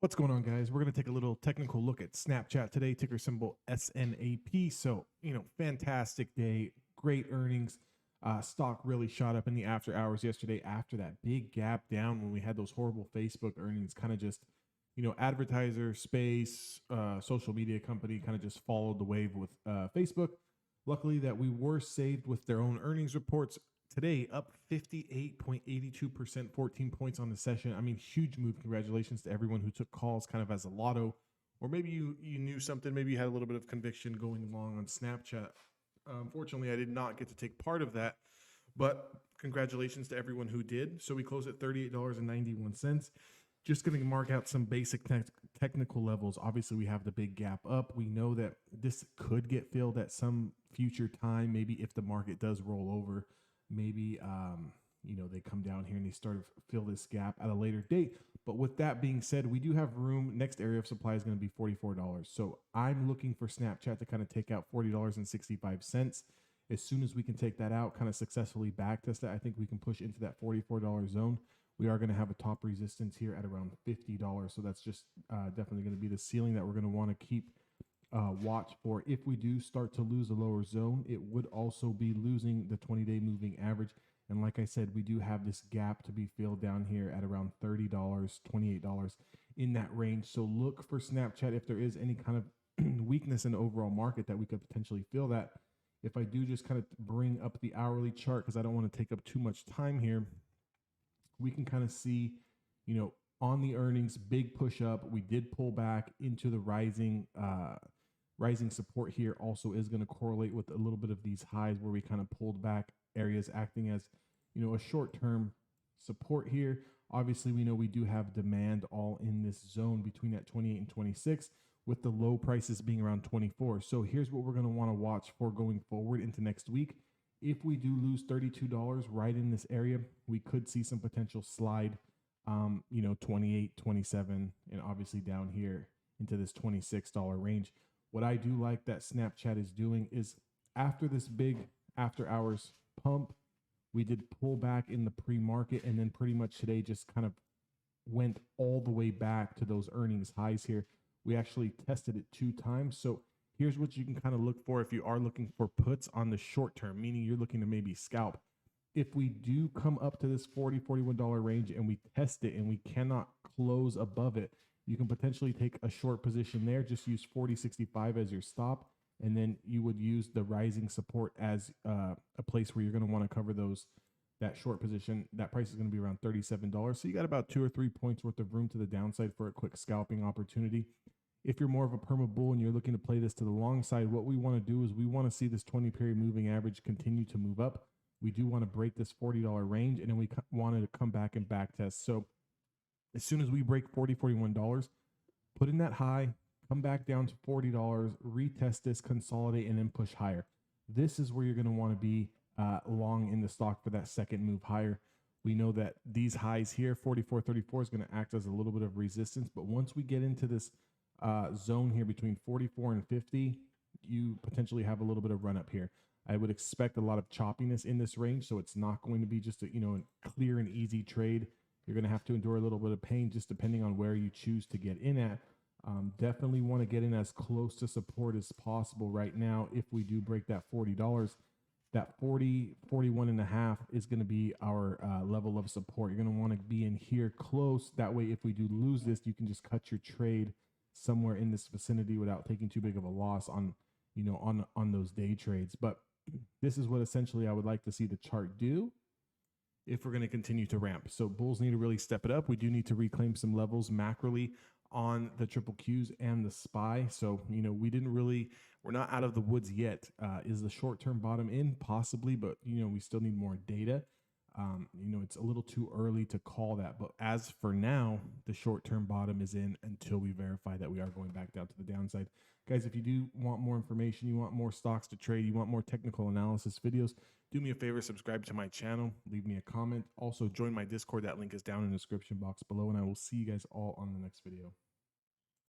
What's going on, guys? We're going to take a little technical look at Snapchat today, ticker symbol SNAP. So, fantastic day, great earnings. Stock really shot up in the after hours yesterday after that big gap down when we had those horrible Facebook earnings. Kind of just, advertiser space, social media company kind of just followed the wave with Facebook. Luckily, that we were saved with their own earnings reports today, up 58.82%, 14 points on the session. I mean, huge move. Congratulations to everyone who took calls kind of as a lotto, or maybe you knew something, maybe you had a little bit of conviction going along on Snapchat. Unfortunately, I did not get to take part of that, but congratulations to everyone who did. So we closed at $38.91. Just going to mark out some basic technical levels. Obviously, we have the big gap up. We know that this could get filled at some future time, maybe if the market does roll over. Maybe they come down here and they start to fill this gap at a later date. But with that being said, we do have room. Next area of supply is going to be $44. So I'm looking for Snapchat to kind of take out $40.65. As soon as we can take that out, kind of successfully backtest that, I think we can push into that $44 zone. We are going to have a top resistance here at around $50. So that's just definitely going to be the ceiling that we're going to want to keep watch for. If we do start to lose a lower zone, it would also be losing the 20-day moving average. And like I said, we do have this gap to be filled down here at around $30, $28 in that range. So look for Snapchat if there is any kind of weakness in the overall market that we could potentially feel that. If I do just kind of bring up the hourly chart, because I don't want to take up too much time here, we can kind of see, on the earnings, big push up. We did pull back into the rising support here. Also is going to correlate with a little bit of these highs where we kind of pulled back, areas acting as, a short-term support here. Obviously, we know we do have demand all in this zone between that 28 and 26, with the low prices being around 24. So here's what we're going to want to watch for going forward into next week. If we do lose $32 right in this area, we could see some potential slide, 28, 27, and obviously down here into this $26 range. What I do like that Snapchat is doing is after this big after hours pump, we did pull back in the pre-market, and then pretty much today just kind of went all the way back to those earnings highs here. We actually tested it 2 times. So here's what you can kind of look for if you are looking for puts on the short term, meaning you're looking to maybe scalp. If we do come up to this $41 range and we test it and we cannot close above it, you can potentially take a short position there. Just use 40.65 as your stop, and then you would use the rising support as a place where you're going to want to cover that short position. That price is going to be around $37. So you got about 2 or 3 points worth of room to the downside for a quick scalping opportunity. If you're more of a perma bull and you're looking to play this to the long side, what we want to do is we want to see this 20-period moving average continue to move up. We do want to break this $40 range, and then we wanted to come back and back test. So as soon as we break $40, $41, put in that high, come back down to $40, retest this, consolidate, and then push higher. This is where you're going to want to be long in the stock for that second move higher. We know that these highs here, 44.34, is going to act as a little bit of resistance. But once we get into this zone here between 44 and 50, you potentially have a little bit of run up here. I would expect a lot of choppiness in this range, so it's not going to be just a clear and easy trade. You're going to have to endure a little bit of pain just depending on where you choose to get in at. Definitely want to get in as close to support as possible right now. If we do break that $40, that 40, 41 and a half is going to be our level of support. You're going to want to be in here close. That way, if we do lose this, you can just cut your trade somewhere in this vicinity without taking too big of a loss on those day trades. But this is what essentially I would like to see the chart do if we're going to continue to ramp. So bulls need to really step it up. We do need to reclaim some levels macroly on the triple Qs and the SPY. So, we're not out of the woods yet. Is the short-term bottom in? Possibly, but, we still need more data. It's a little too early to call that. But as for now, the short-term bottom is in until we verify that we are going back down to the downside. Guys, if you do want more information, you want more stocks to trade, you want more technical analysis videos, do me a favor, subscribe to my channel, leave me a comment. Also, join my Discord. That link is down in the description box below, and I will see you guys all on the next video.